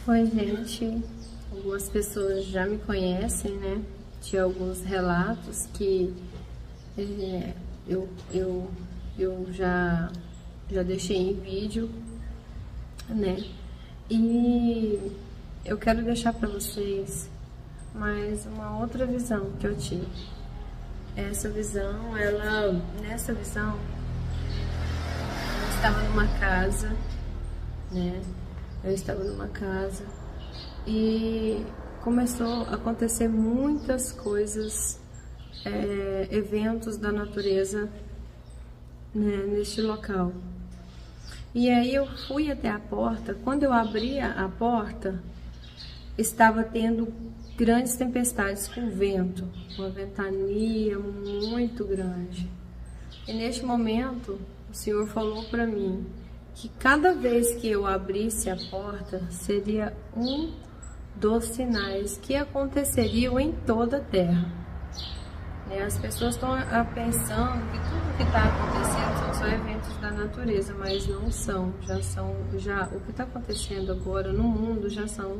Oi, gente. Algumas pessoas já me conhecem, né? De alguns relatos que eh, eu, eu, eu já deixei em vídeo, né? E eu quero deixar para vocês mais uma outra visão que eu tive. Nessa visão, eu estava numa casa, né? Eu estava numa casa e começou a acontecer muitas coisas, eventos da natureza, né, neste local. E aí eu fui até a porta. Quando eu abria a porta, estava tendo grandes tempestades com vento, uma ventania muito grande. E neste momento, o Senhor falou para mim que cada vez que eu abrisse a porta, seria um dos sinais que aconteceriam em toda a terra. As pessoas estão pensando que tudo que está acontecendo são só eventos da natureza, mas não são. Já o que está acontecendo agora no mundo já são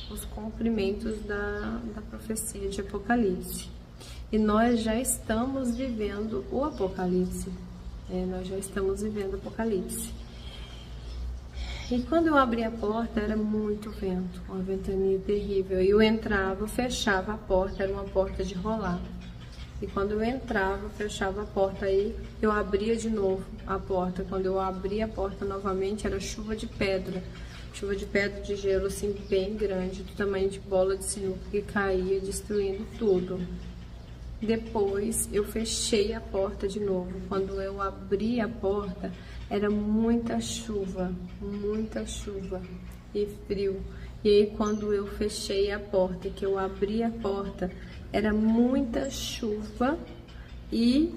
os cumprimentos da profecia de Apocalipse. E nós já estamos vivendo o Apocalipse. Nós já estamos vivendo o Apocalipse. E quando eu abri a porta, era muito vento, uma ventania terrível. E eu entrava, fechava a porta, era uma porta de rolar. E quando eu entrava, fechava a porta, aí eu abria de novo a porta. Quando eu abria a porta novamente, era chuva de pedra de gelo, assim, bem grande, do tamanho de bola de sinuca, que caía, destruindo tudo. Depois eu fechei a porta de novo. Quando eu abri a porta, era muita chuva e frio. E aí quando eu fechei a porta, que eu abri a porta, era muita chuva. E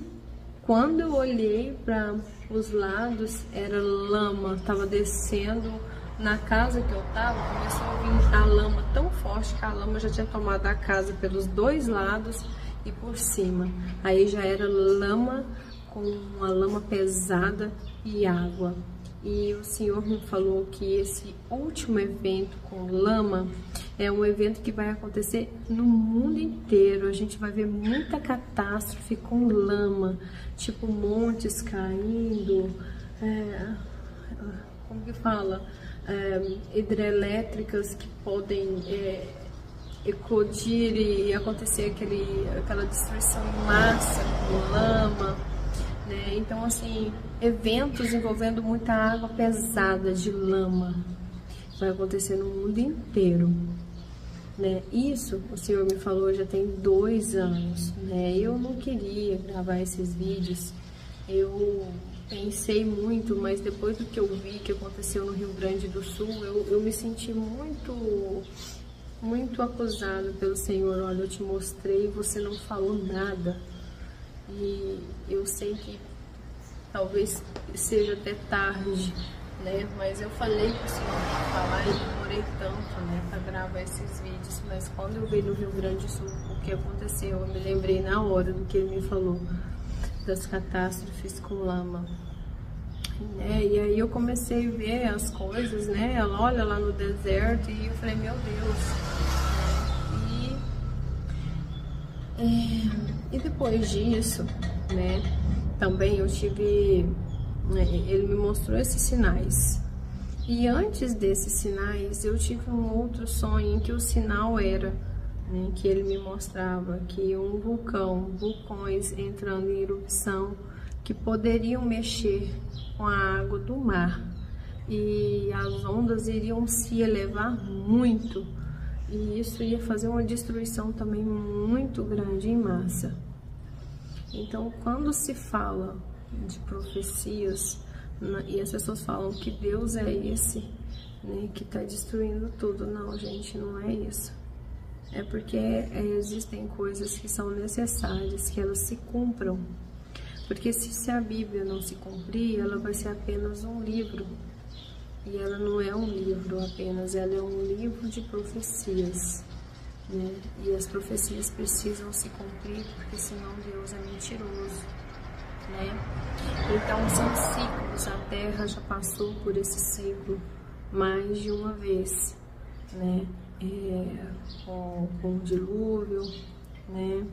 quando eu olhei para os lados, era lama, estava descendo. Na casa que eu estava, começou a vir a lama tão forte que a lama já tinha tomado a casa pelos dois lados e por cima. Aí já era lama, com uma lama pesada e água. E o Senhor me falou que esse último evento com lama é um evento que vai acontecer no mundo inteiro. A gente vai ver muita catástrofe com lama, tipo montes caindo, como que fala? Hidrelétricas que podem eclodir e acontecer aquela destruição em massa com lama, né? Então, assim, eventos envolvendo muita água pesada de lama vai acontecer no mundo inteiro, né? Isso o Senhor me falou já tem 2 anos, né? Eu não queria gravar esses vídeos, eu pensei muito, mas depois do que eu vi que aconteceu no Rio Grande do Sul, eu me senti muito acusada pelo Senhor. Olha, eu te mostrei e você não falou nada. E eu sei que talvez seja até tarde, né? Mas eu falei pro Senhor para falar e demorei tanto, né, para gravar esses vídeos. Mas quando eu vi no Rio Grande do Sul o que aconteceu, eu me lembrei na hora do que ele me falou, das catástrofes com lama, né? E aí eu comecei a ver as coisas, né? Ela olha lá no deserto e eu falei, meu Deus. E depois disso, né? Também eu tive, ele me mostrou esses sinais. E antes desses sinais, eu tive um outro sonho em que o sinal era, né, que ele me mostrava que vulcões entrando em erupção, que poderiam mexer com a água do mar e as ondas iriam se elevar muito, e isso ia fazer uma destruição também muito grande em massa. Então, quando se fala de profecias e as pessoas falam que Deus é esse, né, que está destruindo tudo, não, gente, não é isso. É porque existem coisas que são necessárias que elas se cumpram. Porque se a Bíblia não se cumprir, ela vai ser apenas um livro. E ela não é um livro apenas, ela é um livro de profecias, né? E as profecias precisam se cumprir, porque senão Deus é mentiroso, né? Então são ciclos, a Terra já passou por esse ciclo mais de uma vez. né? Com o dilúvio, né?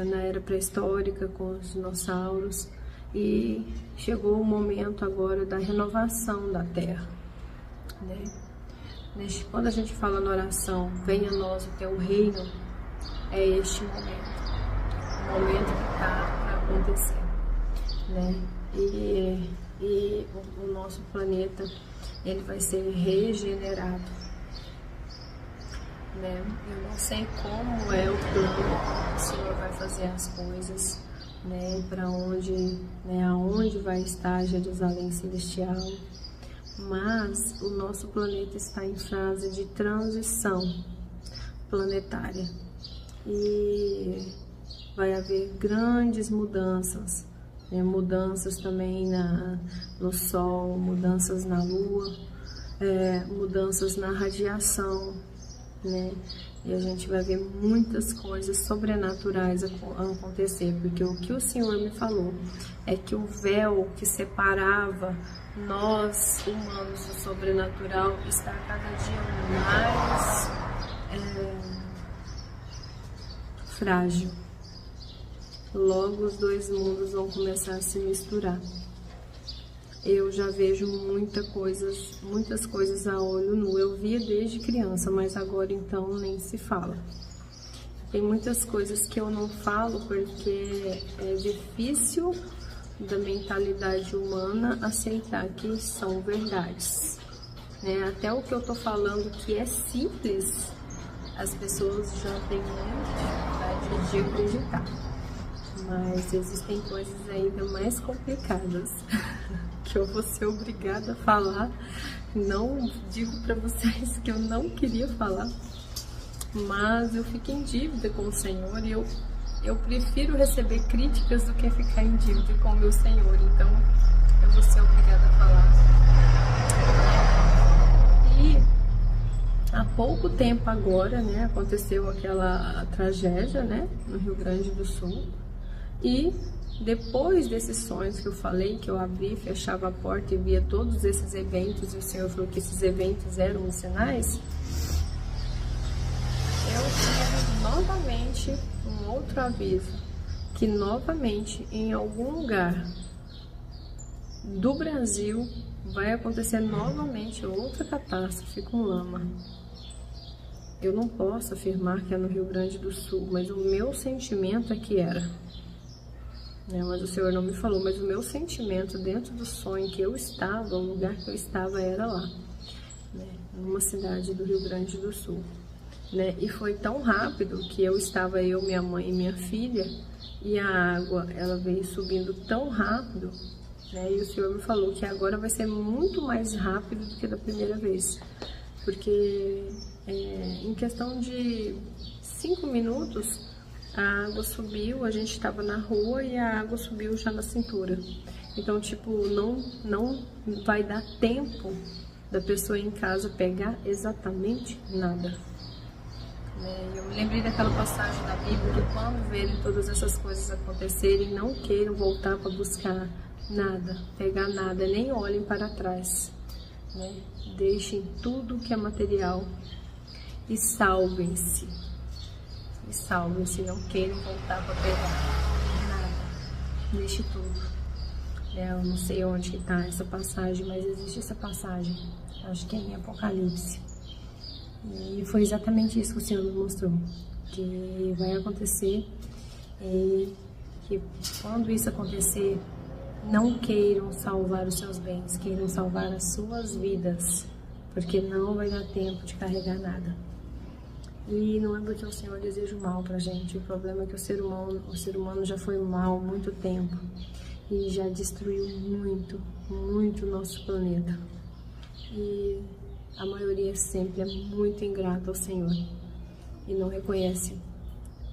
Na era pré-histórica com os dinossauros, e chegou o momento agora da renovação da Terra, né? Quando a gente fala na oração, venha a nós o teu reino, é este momento, o momento que está para acontecer, né? E o nosso planeta, ele vai ser regenerado, né? Eu não sei como é o plano, o Senhor vai fazer as coisas, né? Para onde, né? Aonde vai estar Jerusalém Celestial. Mas o nosso planeta está em fase de transição planetária e vai haver grandes mudanças, né? Mudanças também no Sol, mudanças na Lua, mudanças na radiação, né? E a gente vai ver muitas coisas sobrenaturais acontecer, porque o que o Senhor me falou é que o véu que separava nós, humanos, do sobrenatural, está cada dia mais frágil. Logo os dois mundos vão começar a se misturar. Eu já vejo muitas coisas a olho nu. Eu via desde criança, mas agora então nem se fala. Tem muitas coisas que eu não falo porque é difícil da mentalidade humana aceitar que são verdades, né? Até o que eu tô falando que é simples, as pessoas já têm muita dificuldade de acreditar. Mas existem coisas ainda mais complicadas que eu vou ser obrigada a falar. Não digo para vocês que eu não queria falar, mas eu fico em dívida com o Senhor e eu prefiro receber críticas do que ficar em dívida com o meu Senhor. Então eu vou ser obrigada a falar. E há pouco tempo agora, né, aconteceu aquela tragédia, né, no Rio Grande do Sul. E depois desses sonhos que eu falei, que eu abri, fechava a porta e via todos esses eventos, e o Senhor falou que esses eventos eram os sinais, eu tive novamente um outro aviso, que novamente em algum lugar do Brasil vai acontecer novamente outra catástrofe com lama. Eu não posso afirmar que é no Rio Grande do Sul, mas o meu sentimento é que era. Mas o Senhor não me falou, mas o meu sentimento dentro do sonho que eu estava, o lugar que eu estava era lá, né? Numa cidade do Rio Grande do Sul, né? E foi tão rápido que eu, minha mãe e minha filha, e a água, ela veio subindo tão rápido, né? E o Senhor me falou que agora vai ser muito mais rápido do que da primeira vez, porque em questão de 5 minutos, a água subiu, a gente estava na rua e a água subiu já na cintura. Então, tipo, não vai dar tempo da pessoa em casa pegar exatamente nada. Eu me lembrei daquela passagem da Bíblia que quando verem todas essas coisas acontecerem, não queiram voltar para buscar nada, pegar nada, nem olhem para trás, né? Deixem tudo que é material e salvem-se. E salvem-se, não queiram voltar para pegar nada, deixe tudo. Eu não sei onde está essa passagem, mas existe essa passagem, acho que é em Apocalipse. E foi exatamente isso que o Senhor me mostrou, que vai acontecer e que quando isso acontecer, não queiram salvar os seus bens, queiram salvar as suas vidas, porque não vai dar tempo de carregar nada. E não é porque o Senhor deseja o mal pra gente, o problema é que o ser humano já foi mal há muito tempo e já destruiu muito o nosso planeta. E a maioria sempre é muito ingrata ao Senhor e não reconhece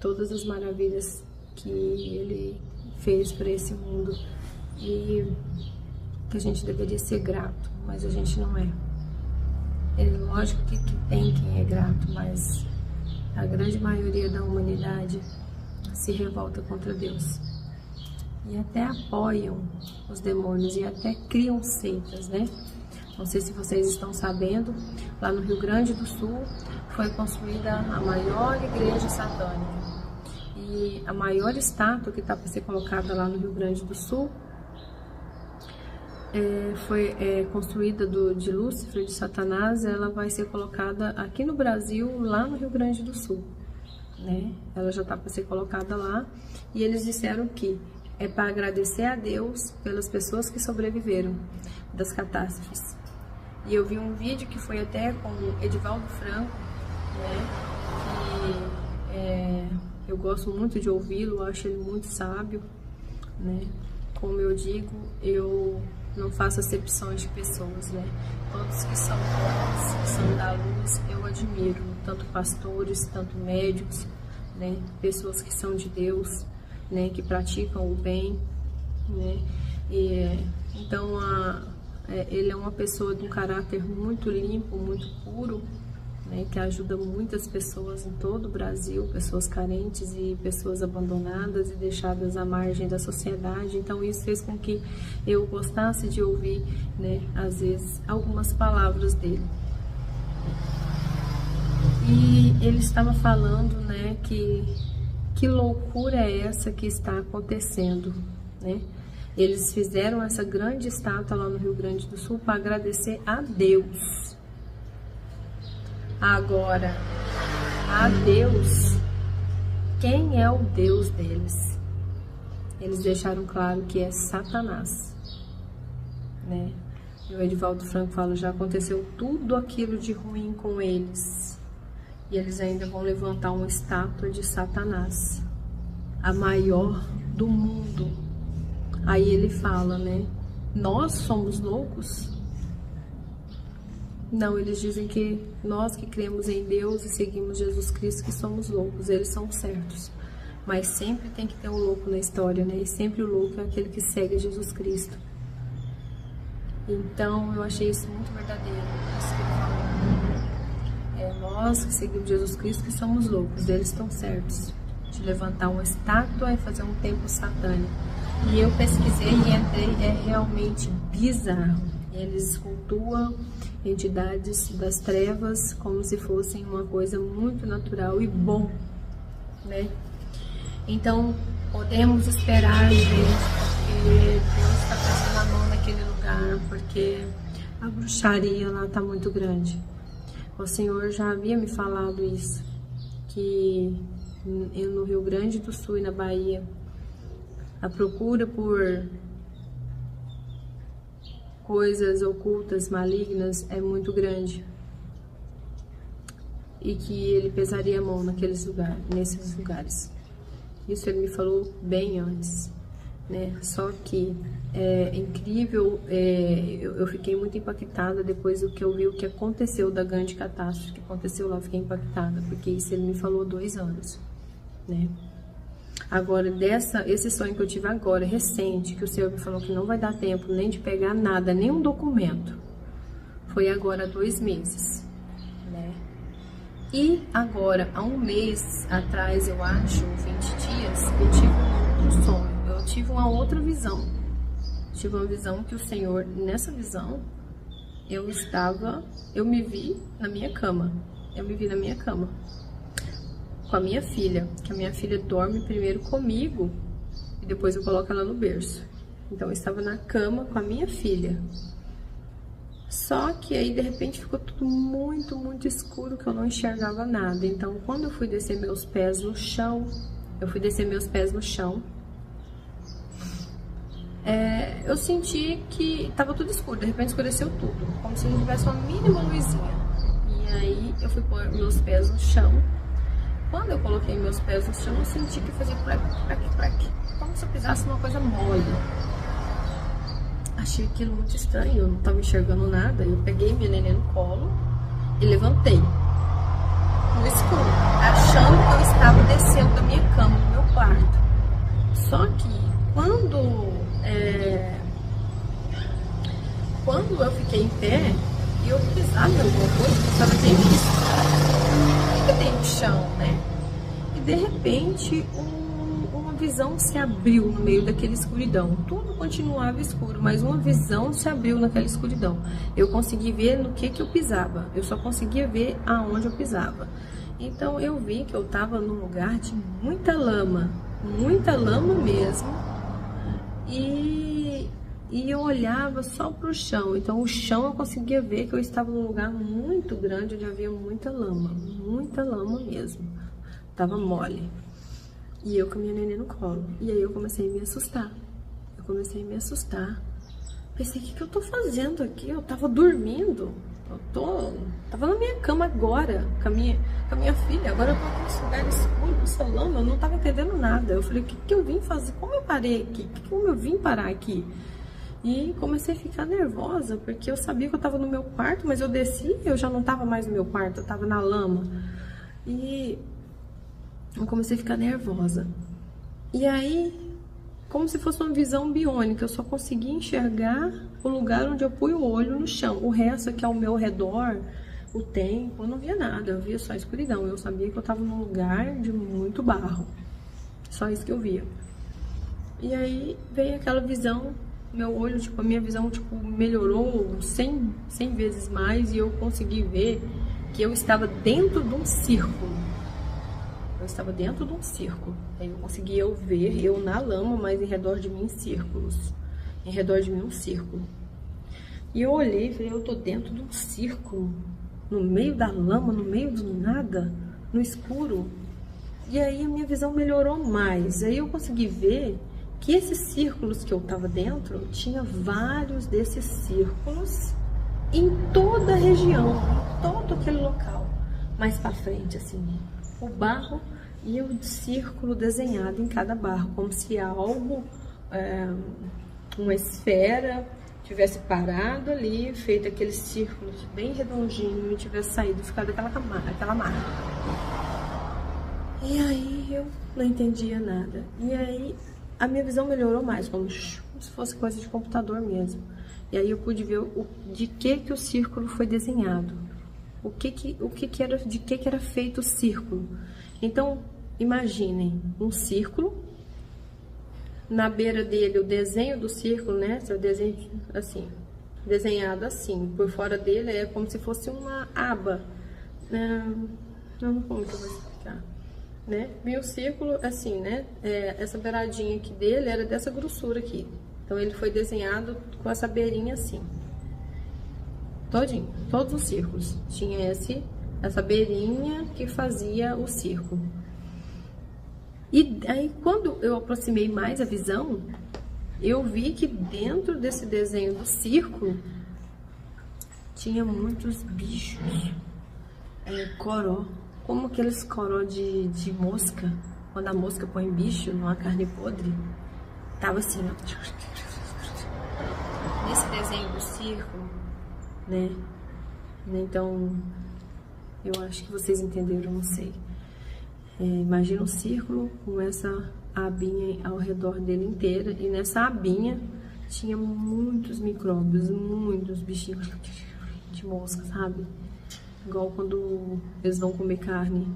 todas as maravilhas que Ele fez para esse mundo e que a gente deveria ser grato, mas a gente não é. Lógico que tem quem é grato, mas a grande maioria da humanidade se revolta contra Deus e até apoiam os demônios e até criam seitas, né? Não sei se vocês estão sabendo, lá no Rio Grande do Sul foi construída a maior igreja satânica. E a maior estátua que está para ser colocada lá no Rio Grande do Sul foi construída de Lúcifer, de Satanás. Ela vai ser colocada aqui no Brasil, lá no Rio Grande do Sul, né? Ela já está para ser colocada lá, e eles disseram que é para agradecer a Deus pelas pessoas que sobreviveram das catástrofes. E eu vi um vídeo que foi até com o Edivaldo Franco, né? Que eu gosto muito de ouvi-lo, acho ele muito sábio, né? Como eu digo, eu não faço acepções de pessoas, né? Todos que são bons, que são da luz, eu admiro, tanto pastores, tanto médicos, né? Pessoas que são de Deus, né? Que praticam o bem, né? Então, ele é uma pessoa de um caráter muito limpo, muito puro, né, que ajuda muitas pessoas em todo o Brasil, pessoas carentes e pessoas abandonadas e deixadas à margem da sociedade. Então isso fez com que eu gostasse de ouvir, né, às vezes, algumas palavras dele. E ele estava falando, né, que loucura é essa que está acontecendo, né? Eles fizeram essa grande estátua lá no Rio Grande do Sul para agradecer a Deus. Agora, a Deus, quem é o Deus deles? Eles deixaram claro que é Satanás, né? E o Edivaldo Franco fala, já aconteceu tudo aquilo de ruim com eles, e eles ainda vão levantar uma estátua de Satanás, a maior do mundo. Aí ele fala, né? Nós somos loucos? Não, eles dizem que nós que cremos em Deus e seguimos Jesus Cristo que somos loucos, eles são certos. Mas sempre tem que ter um louco na história, né? E sempre o louco é aquele que segue Jesus Cristo. Então, eu achei isso muito verdadeiro, isso que ele falou. Nós que seguimos Jesus Cristo que somos loucos, eles estão certos. De levantar uma estátua e fazer um templo satânico. E eu pesquisei e entrei, é realmente bizarro. Eles cultuam entidades das trevas como se fossem uma coisa muito natural e bom, né? Então, podemos esperar, gente, porque Deus está passando a mão naquele lugar, porque a bruxaria lá está muito grande. O Senhor já havia me falado isso, que no Rio Grande do Sul e na Bahia, a procura por coisas ocultas, malignas, é muito grande. E que ele pesaria a mão nesses lugares. Isso ele me falou bem antes, né? Só que é incrível, eu fiquei muito impactada depois do que eu vi o que aconteceu da grande catástrofe que aconteceu lá. Eu fiquei impactada, porque isso ele me falou há 2 anos, né? Agora, esse sonho que eu tive agora, recente, que o Senhor me falou que não vai dar tempo nem de pegar nada, nenhum documento, foi agora há 2 meses, né? E agora, há 1 mês atrás, eu acho, 20 dias, eu tive um outro sonho, eu tive uma outra visão. Tive uma visão que o Senhor, nessa visão, eu me vi na minha cama, com a minha filha, que a minha filha dorme primeiro comigo e depois eu coloco ela no berço. Então eu estava na cama com a minha filha. Só que aí de repente ficou tudo muito, muito escuro, que eu não enxergava nada. Então quando eu fui descer meus pés no chão, eu senti que estava tudo escuro, de repente escureceu tudo, como se não tivesse uma mínima luzinha. E aí eu fui pôr meus pés no chão. Quando eu coloquei meus pés no chão, eu senti que fazia crack, como se eu pisasse numa coisa mole. Achei aquilo muito estranho, eu não estava enxergando nada. Eu peguei minha neném no colo e levantei no escuro, achando que eu estava descendo da minha cama, do meu quarto. Só que quando eu fiquei em pé e eu pisava em alguma coisa, eu estava bem isso. Que tem no chão, né? E de repente uma visão se abriu no meio daquela escuridão. Tudo continuava escuro, mas uma visão se abriu naquela escuridão. Eu consegui ver no que eu pisava. Eu só conseguia ver aonde eu pisava. Então eu vi que eu estava num lugar de muita lama mesmo. E eu olhava só para o chão. Então o chão eu conseguia ver que eu estava num lugar muito grande, onde havia muita lama mesmo. Tava mole. E eu com a minha neném no colo. E aí eu comecei a me assustar. Pensei, o que eu tô fazendo aqui? Eu tava dormindo. Tava na minha cama agora, com a minha filha. Agora eu tô nesse lugar escuro, com essa lama. Eu não tava entendendo nada. Eu falei, o que eu vim fazer? Como eu parei aqui? Como eu vim parar aqui? E comecei a ficar nervosa, porque eu sabia que eu tava no meu quarto, mas eu desci e eu já não tava mais no meu quarto. Eu tava na lama. E eu comecei a ficar nervosa. E aí, como se fosse uma visão biônica, eu só conseguia enxergar o lugar onde eu pus o olho no chão. O resto aqui ao meu redor, o tempo, eu não via nada, eu via só escuridão. Eu sabia que eu estava num lugar de muito barro. Só isso que eu via. E aí veio aquela visão, meu olho, a minha visão, melhorou 100 vezes mais, e eu consegui ver que eu estava dentro de um círculo. Aí eu conseguia ver eu na lama, mas em redor de mim círculos. Em redor de mim um círculo. E eu olhei e falei, eu tô dentro de um círculo, no meio da lama, no meio do nada, no escuro. E aí a minha visão melhorou mais. Aí eu consegui ver que esses círculos que eu tava dentro, tinha vários desses círculos em toda a região, em todo aquele local. Mais pra frente, assim, o barro e o círculo desenhado em cada barro, como se algo, uma esfera, tivesse parado ali, feito aquele círculo bem redondinho e tivesse saído, ficado aquela marca. E aí eu não entendia nada. E aí a minha visão melhorou mais, como se fosse coisa de computador mesmo. E aí eu pude ver de que o círculo foi desenhado. De que era feito o círculo. Então, imaginem um círculo, na beira dele o desenho do círculo, né? Seu desenho assim, desenhado assim, por fora dele é como se fosse uma aba. Não como que eu vou explicar, né? E o círculo assim, né? Essa beiradinha aqui dele era dessa grossura aqui. Então ele foi desenhado com essa beirinha assim. Todinho, todos os círculos tinha essa beirinha que fazia o círculo. E aí quando eu aproximei mais a visão, eu vi que dentro desse desenho do círculo tinha muitos bichos, coró, como aqueles coró de mosca, quando a mosca põe bicho numa carne podre, tava assim, ó, nesse desenho do círculo, né? Então, eu acho que vocês entenderam, não sei. Imagina um círculo com essa abinha ao redor dele inteira, e nessa abinha tinha muitos micróbios, muitos bichinhos de mosca, sabe? Igual quando eles vão comer carne.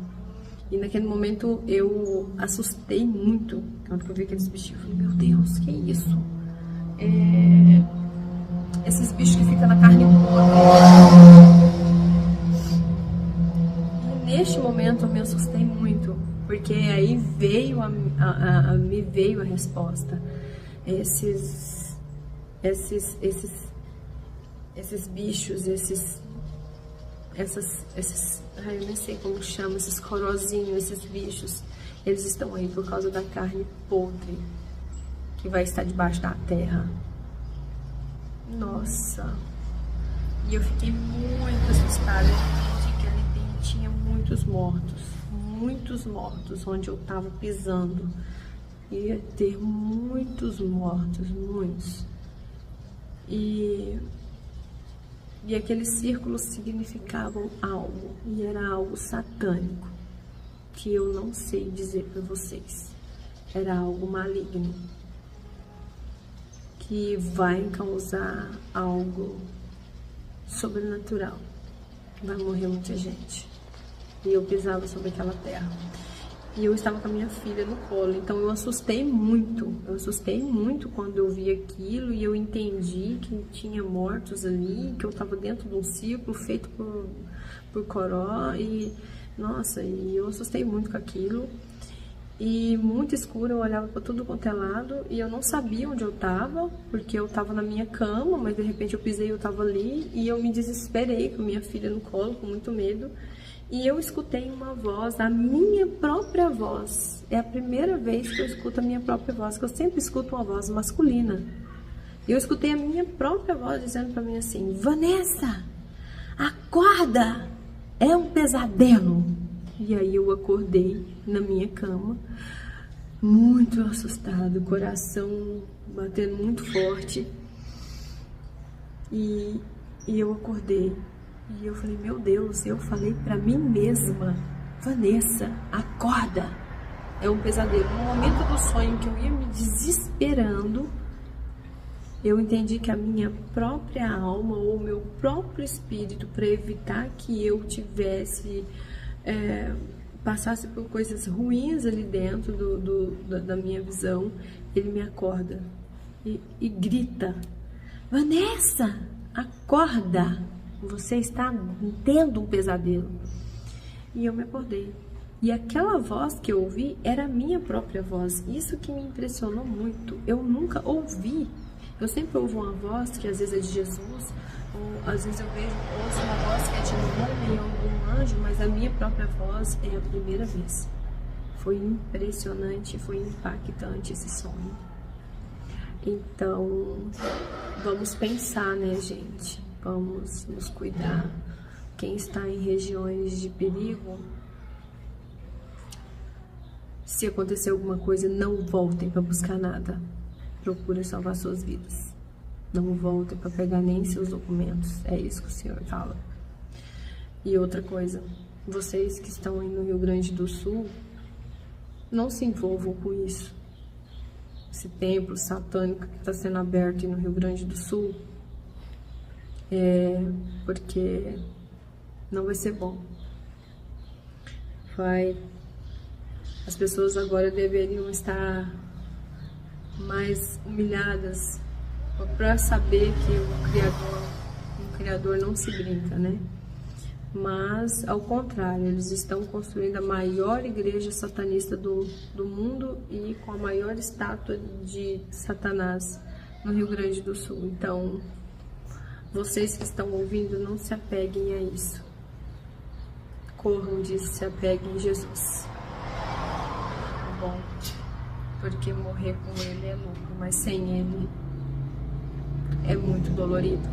E naquele momento eu assustei muito quando eu vi aqueles bichinhos. Eu falei, meu Deus, que isso? Esses bichos que ficam na carne podre. Neste momento eu me assustei muito, porque aí me veio a resposta. Esses bichos, eu nem sei como chama, esses corozinhos, esses bichos, eles estão aí por causa da carne podre que vai estar debaixo da terra. Nossa! E eu fiquei muito assustada de que ali dentro tinha muitos mortos onde eu tava pisando. Ia ter muitos mortos, muitos. E aqueles círculos significavam algo, e era algo satânico, que eu não sei dizer para vocês. Era algo maligno, que vai causar algo sobrenatural. Vai morrer muita gente. E eu pisava sobre aquela terra. e eu estava com a minha filha no colo. Então eu assustei muito quando eu vi aquilo e eu entendi que tinha mortos ali, que eu estava dentro de um círculo feito por Coró, e nossa, e eu assustei muito com aquilo. E muito escuro, eu olhava para tudo quanto é lado e eu não sabia onde eu estava, porque eu estava na minha cama, mas de repente eu pisei e eu estava ali, e eu me desesperei com minha filha no colo, com muito medo. E eu escutei uma voz, a minha própria voz. É a primeira vez que eu escuto a minha própria voz, que eu sempre escuto uma voz masculina. Eu escutei a minha própria voz dizendo para mim assim: Vanessa, acorda, é um pesadelo. E aí eu acordei na minha cama, muito assustado, coração batendo muito forte. E eu acordei. E eu falei: meu Deus, eu falei pra mim mesma: Vanessa, acorda, é um pesadelo. No momento do sonho que eu ia me desesperando, eu entendi que a minha própria alma ou meu próprio espírito, para evitar que eu passasse por coisas ruins ali dentro da minha visão, ele me acorda e grita: Vanessa, acorda, você está tendo um pesadelo. E eu me acordei. E aquela voz que eu ouvi era a minha própria voz. Isso que me impressionou muito. Eu nunca ouvi. Eu sempre ouvo uma voz que às vezes é de Jesus, ou às vezes eu ouço uma voz que é de um homem ou algum anjo, mas a minha própria voz é a primeira vez. Foi impressionante, foi impactante esse sonho. Então, vamos pensar, né, gente? Vamos nos cuidar. Quem está em regiões de perigo, se acontecer alguma coisa, não voltem para buscar nada. Procurem salvar suas vidas. Não voltem para pegar nem seus documentos. É isso que o Senhor fala. E outra coisa, vocês que estão aí no Rio Grande do Sul, não se envolvam com isso. Esse templo satânico que está sendo aberto aí no Rio Grande do Sul, porque não vai ser bom. As pessoas agora deveriam estar mais humilhadas para saber que o Criador não se brinca, né? Mas, ao contrário, eles estão construindo a maior igreja satanista do mundo e com a maior estátua de Satanás no Rio Grande do Sul. Então, vocês que estão ouvindo, não se apeguem a isso. Corram disso, se apeguem em Jesus. Tá bom? Porque morrer com ele é lucro, mas sem ele é muito dolorido.